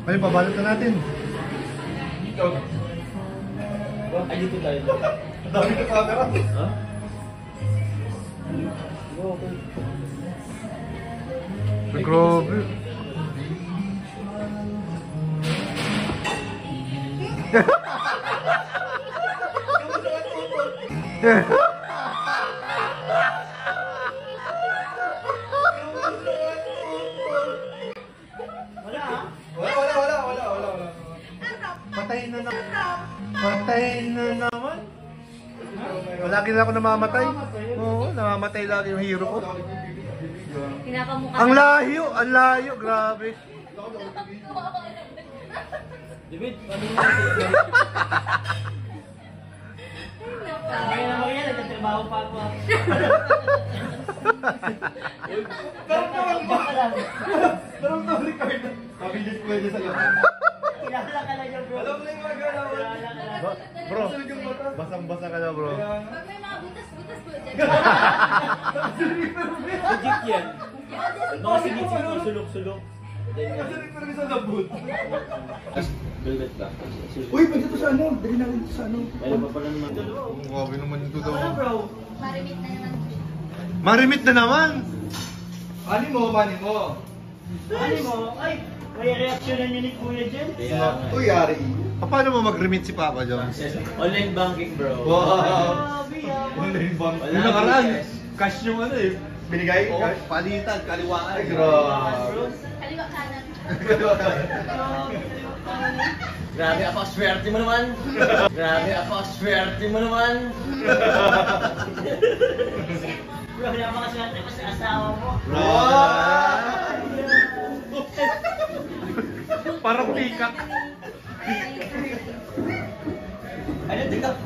Ay, pabalot na natin. Ay, dito tayo. Ang dami ka camera. Ha? Ay, grabe. Wala. Patayin na naman. Patayin na naman. Lagi na ako namamatay. Oo, namamatay lagi yung hero ko. Ang layo, grabe. David, ano mo? Kaya naman yan, nagtatrabaho pa ako. Tarong to, Ricardo. Mabilis ko yun sa lahat. Kilala ka lang yan, bro. Alam mo na yung mga galawan. Bro, basang-basa ka na, bro. Pag may mga butas-butas po dyan. Legit yan. Mga sigit-sigit, sulok-sulok. Kasi rin sa labot. Velvet ba? Uy, pwede ito sa ano? Dali natin ito sa ano? Meron pa pala naman. Grabe naman ito daw. Ano, bro? Marimit na naman. Marimit na naman! Ani mo? Ano mo? Ay, may reaksyonan niyo ni Kuya dyan? Uy, Ari. Paano mo mag-remit si Papa Jones? Online banking, bro. Wow! Grabe, ah. Online bank. Wala Yung nakaraan, business. cash yung ano eh. Binigay? Oo, Palitan, kaliwaan. Ay, Bro. grabe. Kaliwa kanan. Grabe ako, swerte mo naman. Grabe ako, swerte mo naman. Bro, napakaswerte ko sa asawa mo. Parang pikak. Ano, tingnan?